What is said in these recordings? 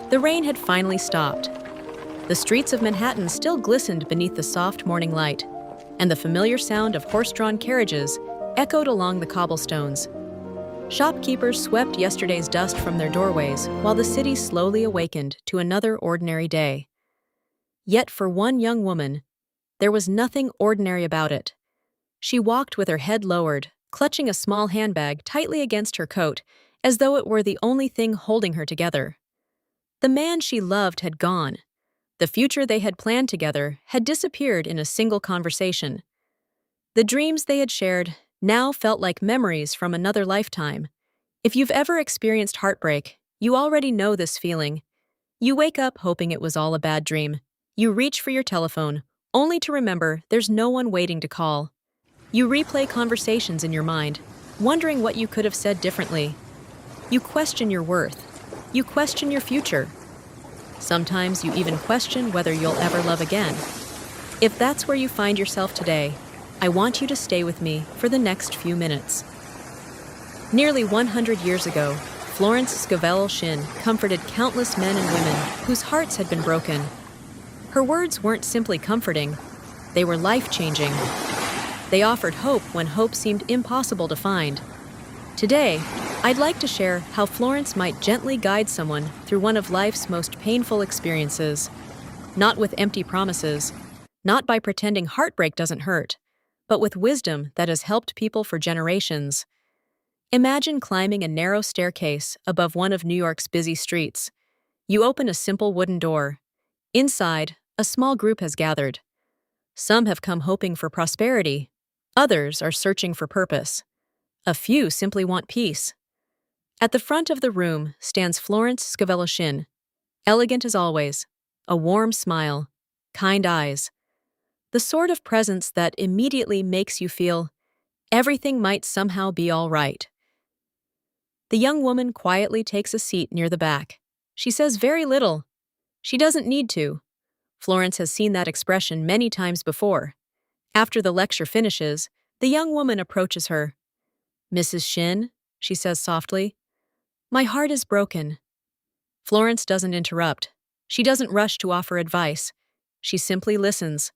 The rain had finally stopped. The streets of Manhattan still glistened beneath the soft morning light, and the familiar sound of horse-drawn carriages echoed along the cobblestones. Shopkeepers swept yesterday's dust from their doorways while the city slowly awakened to another ordinary day. Yet for one young woman, there was nothing ordinary about it. She walked with her head lowered, clutching a small handbag tightly against her coat, as though it were the only thing holding her together. The man she loved had gone. The future they had planned together had disappeared in a single conversation. The dreams they had shared now felt like memories from another lifetime. If you've ever experienced heartbreak, you already know this feeling. You wake up hoping it was all a bad dream. You reach for your telephone, only to remember there's no one waiting to call. You replay conversations in your mind, wondering what you could have said differently. You question your worth. You question your future. Sometimes you even question whether you'll ever love again. If that's where you find yourself today, I want you to stay with me for the next few minutes. Nearly 100 years ago, Florence Scovel Shinn comforted countless men and women whose hearts had been broken. Her words weren't simply comforting, they were life-changing. They offered hope when hope seemed impossible to find. Today, I'd like to share how Florence might gently guide someone through one of life's most painful experiences. Not with empty promises, not by pretending heartbreak doesn't hurt, but with wisdom that has helped people for generations. Imagine climbing a narrow staircase above one of New York's busy streets. You open a simple wooden door. Inside, a small group has gathered. Some have come hoping for prosperity. Others are searching for purpose. A few simply want peace. At the front of the room stands Florence Scovel Shinn, elegant as always, a warm smile, kind eyes, the sort of presence that immediately makes you feel everything might somehow be all right. The young woman quietly takes a seat near the back. She says very little. She doesn't need to. Florence has seen that expression many times before. After the lecture finishes, the young woman approaches her. "Mrs. Shinn," she says softly, "my heart is broken." Florence doesn't interrupt. She doesn't rush to offer advice. She simply listens.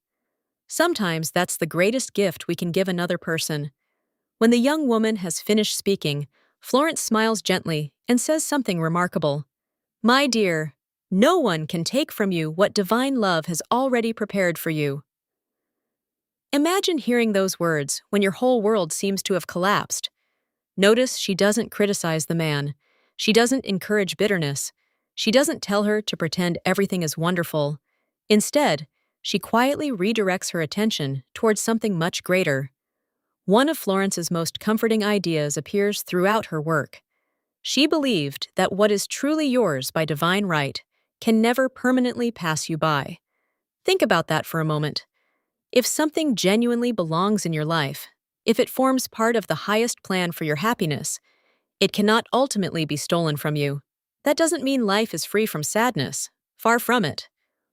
Sometimes that's the greatest gift we can give another person. When the young woman has finished speaking, Florence smiles gently and says something remarkable. "My dear, no one can take from you what divine love has already prepared for you." Imagine hearing those words when your whole world seems to have collapsed. Notice she doesn't criticize the man. She doesn't encourage bitterness. She doesn't tell her to pretend everything is wonderful. Instead, she quietly redirects her attention towards something much greater. One of Florence's most comforting ideas appears throughout her work. She believed that what is truly yours by divine right can never permanently pass you by. Think about that for a moment. If something genuinely belongs in your life, if it forms part of the highest plan for your happiness, it cannot ultimately be stolen from you. That doesn't mean life is free from sadness. Far from it.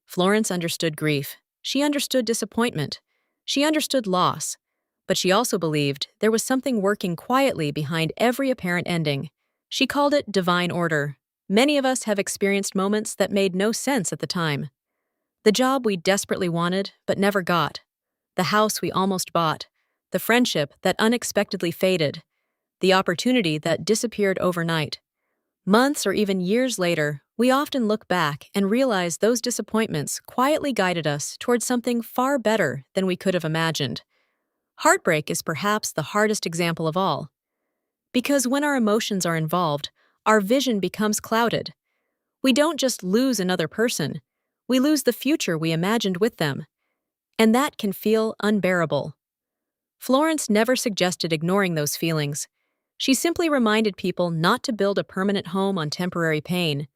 Florence understood grief. She understood disappointment. She understood loss. But she also believed there was something working quietly behind every apparent ending. She called it divine order. Many of us have experienced moments that made no sense at the time. The job we desperately wanted but never got. The house we almost bought. The friendship that unexpectedly faded. The opportunity that disappeared overnight. Months or even years later, we often look back and realize those disappointments quietly guided us towards something far better than we could have imagined. Heartbreak is perhaps the hardest example of all. Because when our emotions are involved, our vision becomes clouded. We don't just lose another person, we lose the future we imagined with them. And that can feel unbearable. Florence never suggested ignoring those feelings. She simply reminded people not to build a permanent home on temporary pain.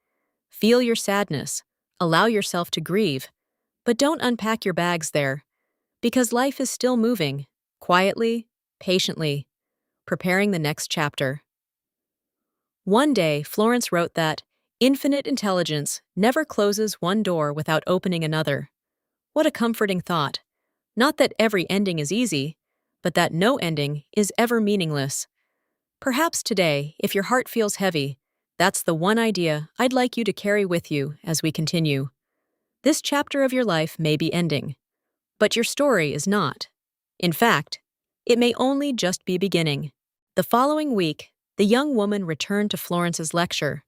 Feel your sadness, allow yourself to grieve, but don't unpack your bags there. Because life is still moving, quietly, patiently, preparing the next chapter. One day, Florence wrote that infinite intelligence never closes one door without opening another. What a comforting thought. Not that every ending is easy, but that no ending is ever meaningless. Perhaps today, if your heart feels heavy, That's the one idea I'd like you to carry with you as we continue. This chapter of your life may be ending, but your story is not. In fact, it may only just be beginning. The following week, the young woman returned to Florence's lecture.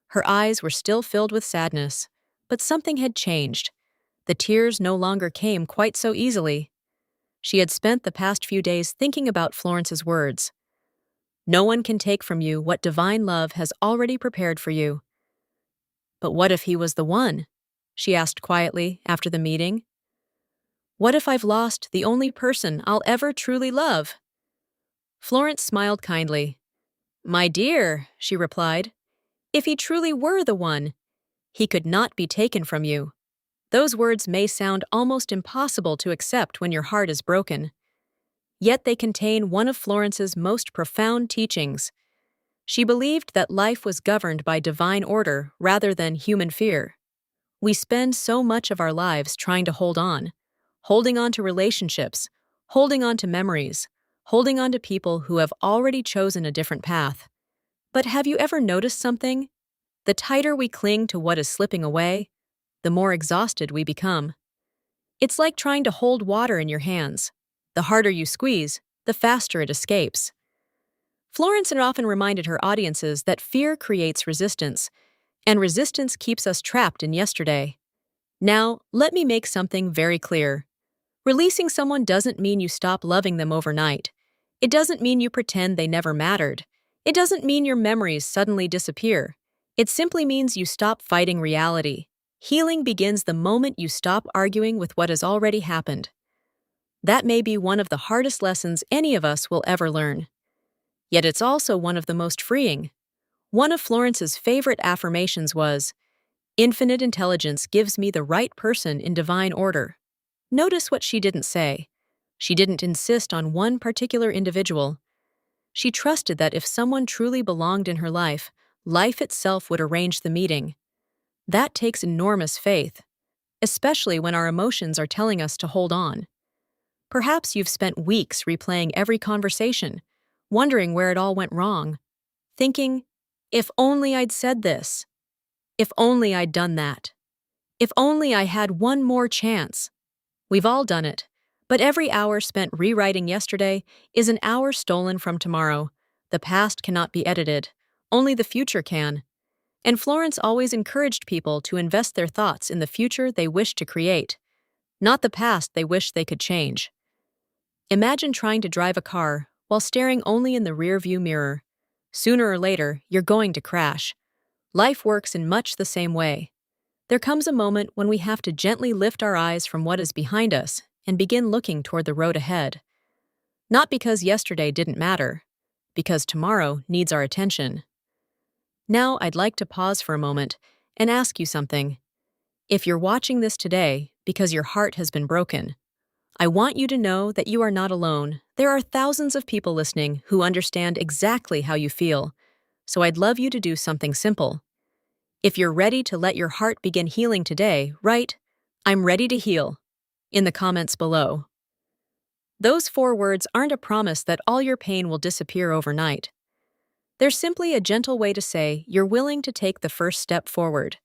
Her eyes were still filled with sadness, but something had changed. The tears no longer came quite so easily. She had spent the past few days thinking about Florence's words. No one can take from you what divine love has already prepared for you. But what if he was the one? She asked quietly after the meeting. What if I've lost the only person I'll ever truly love? Florence smiled kindly. My dear, she replied, if he truly were the one, he could not be taken from you. Those words may sound almost impossible to accept when your heart is broken. Yet they contain one of Florence's most profound teachings. She believed that life was governed by divine order rather than human fear. We spend so much of our lives trying to holding on to relationships, holding on to memories, holding on to people who have already chosen a different path. But have you ever noticed something? The tighter we cling to what is slipping away, the more exhausted we become. It's like trying to hold water in your hands. The harder you squeeze, the faster it escapes. Florence had often reminded her audiences that fear creates resistance, and resistance keeps us trapped in yesterday. Now, let me make something very clear. Releasing someone doesn't mean you stop loving them overnight. It doesn't mean you pretend they never mattered. It doesn't mean your memories suddenly disappear. It simply means you stop fighting reality. Healing begins the moment you stop arguing with what has already happened. That may be one of the hardest lessons any of us will ever learn. Yet it's also one of the most freeing. One of Florence's favorite affirmations was, "Infinite intelligence gives me the right person in divine order." Notice what she didn't say. She didn't insist on one particular individual. She trusted that if someone truly belonged in her life, life itself would arrange the meeting. That takes enormous faith, especially when our emotions are telling us to hold on. Perhaps you've spent weeks replaying every conversation, wondering where it all went wrong, thinking, if only I'd said this, if only I'd done that, if only I had one more chance. We've all done it, but every hour spent rewriting yesterday is an hour stolen from tomorrow. The past cannot be edited, only the future can. And Florence always encouraged people to invest their thoughts in the future they wish to create, not the past they wish they could change. Imagine trying to drive a car while staring only in the rearview mirror. Sooner or later, you're going to crash. Life works in much the same way. There comes a moment when we have to gently lift our eyes from what is behind us and begin looking toward the road ahead. Not because yesterday didn't matter, because tomorrow needs our attention. Now I'd like to pause for a moment and ask you something. If you're watching this today because your heart has been broken, I want you to know that you are not alone. There are thousands of people listening who understand exactly how you feel, so I'd love you to do something simple. If you're ready to let your heart begin healing today, write, "I'm ready to heal," in the comments below. Those 4 words aren't a promise that all your pain will disappear overnight. They're simply a gentle way to say you're willing to take the first step forward.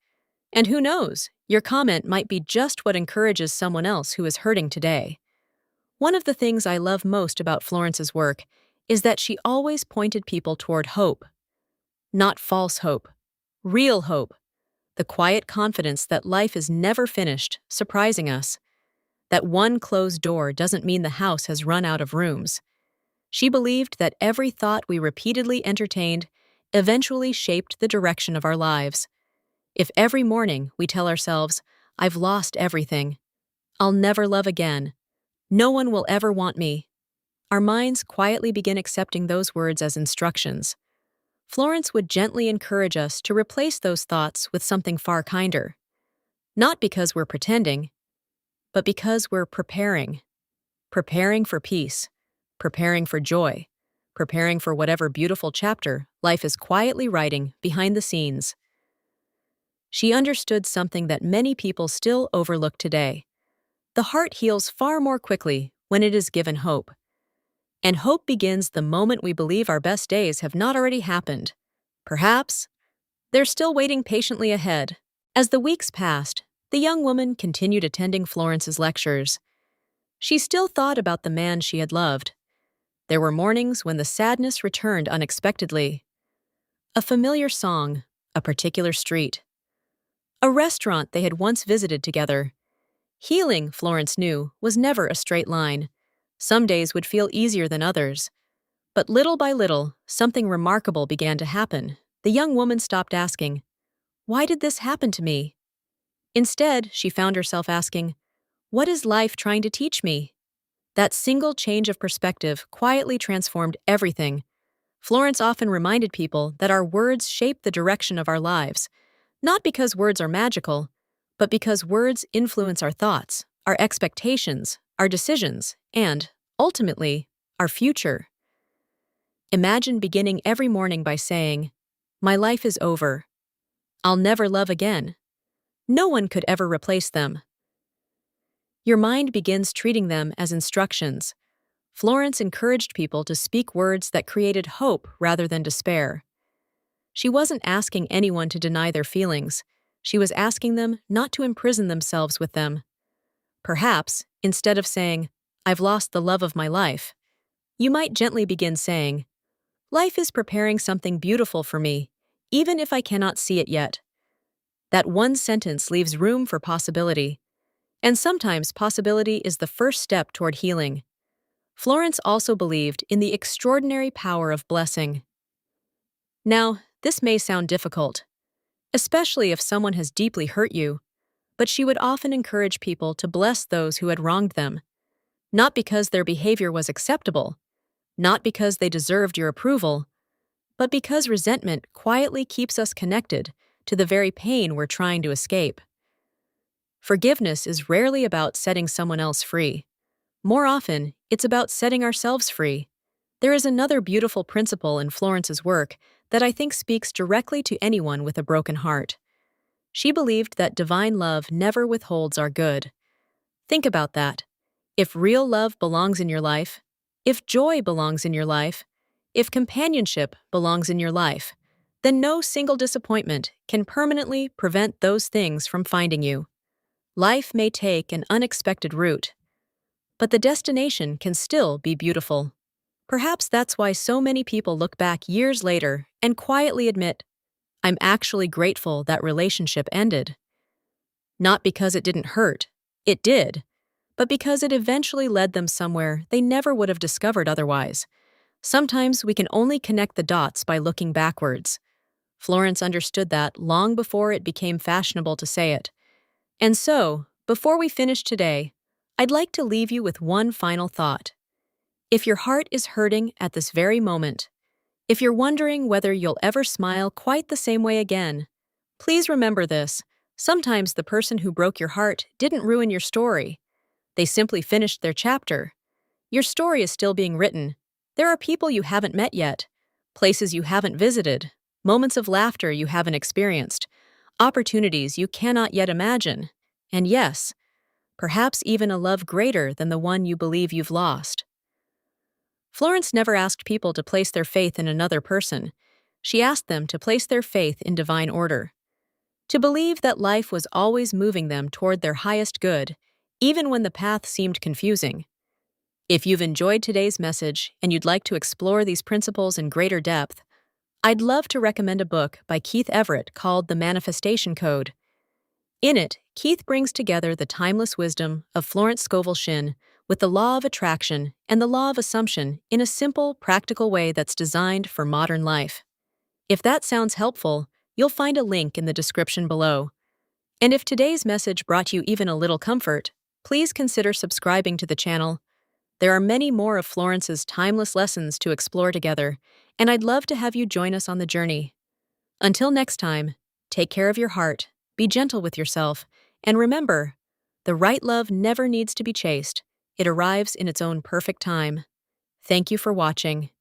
And who knows, your comment might be just what encourages someone else who is hurting today. One of the things I love most about Florence's work is that she always pointed people toward hope. Not false hope, real hope. The quiet confidence that life is never finished, surprising us. That one closed door doesn't mean the house has run out of rooms. She believed that every thought we repeatedly entertained eventually shaped the direction of our lives. If every morning we tell ourselves, "I've lost everything. I'll never love again. No one will ever want me," our minds quietly begin accepting those words as instructions. Florence would gently encourage us to replace those thoughts with something far kinder. Not because we're pretending, but because we're preparing. Preparing for peace, preparing for joy, preparing for whatever beautiful chapter life is quietly writing behind the scenes. She understood something that many people still overlook today. The heart heals far more quickly when it is given hope. And hope begins the moment we believe our best days have not already happened. Perhaps They're still waiting patiently ahead. As the weeks passed, the young woman continued attending Florence's lectures. She still thought about the man she had loved. There were mornings when the sadness returned unexpectedly. A familiar song, a particular street, a restaurant they had once visited together. Healing, Florence knew, was never a straight line. Some days would feel easier than others. But little by little, something remarkable began to happen. The young woman stopped asking, "Why did this happen to me?" Instead, she found herself asking, "What is life trying to teach me?" That single change of perspective quietly transformed everything. Florence often reminded people that our words shape the direction of our lives, not because words are magical, but because words influence our thoughts, our expectations, our decisions, and, ultimately, our future. Imagine beginning every morning by saying, "My life is over. I'll never love again." No one could ever replace them. Your mind begins treating them as instructions. Florence encouraged people to speak words that created hope rather than despair. She wasn't asking anyone to deny their feelings. She was asking them not to imprison themselves with them. Perhaps, instead of saying, "I've lost the love of my life," you might gently begin saying, "Life is preparing something beautiful for me, even if I cannot see it yet." That one sentence leaves room for possibility. And sometimes possibility is the first step toward healing. Florence also believed in the extraordinary power of blessing. Now, this may sound difficult, especially if someone has deeply hurt you, but she would often encourage people to bless those who had wronged them, not because their behavior was acceptable, not because they deserved your approval, but because resentment quietly keeps us connected to the very pain we're trying to escape. Forgiveness is rarely about setting someone else free. More often, it's about setting ourselves free. There is another beautiful principle in Florence's work that I think speaks directly to anyone with a broken heart. She believed that divine love never withholds our good. Think about that. If real love belongs in your life, if joy belongs in your life, if companionship belongs in your life, then no single disappointment can permanently prevent those things from finding you. Life may take an unexpected route, but the destination can still be beautiful. Perhaps that's why so many people look back years later and quietly admit, "I'm actually grateful that relationship ended." Not because it didn't hurt, it did, but because it eventually led them somewhere they never would have discovered otherwise. Sometimes we can only connect the dots by looking backwards. Florence understood that long before it became fashionable to say it. And so, before we finish today, I'd like to leave you with one final thought. If your heart is hurting at this very moment, if you're wondering whether you'll ever smile quite the same way again, please remember this. Sometimes the person who broke your heart didn't ruin your story. They simply finished their chapter. Your story is still being written. There are people you haven't met yet, places you haven't visited, moments of laughter you haven't experienced, opportunities you cannot yet imagine, and yes, perhaps even a love greater than the one you believe you've lost. Florence never asked people to place their faith in another person. She asked them to place their faith in divine order, to believe that life was always moving them toward their highest good, even when the path seemed confusing. If you've enjoyed today's message and you'd like to explore these principles in greater depth, I'd love to recommend a book by Keith Everett called The Manifestation Code. In it, Keith brings together the timeless wisdom of Florence Scovel Shinn with the law of attraction and the law of assumption in a simple, practical way that's designed for modern life. If that sounds helpful, you'll find a link in the description below. And if today's message brought you even a little comfort, please consider subscribing to the channel. There are many more of Florence's timeless lessons to explore together, and I'd love to have you join us on the journey. Until next time, take care of your heart, be gentle with yourself, and remember, the right love never needs to be chased. It arrives in its own perfect time. Thank you for watching.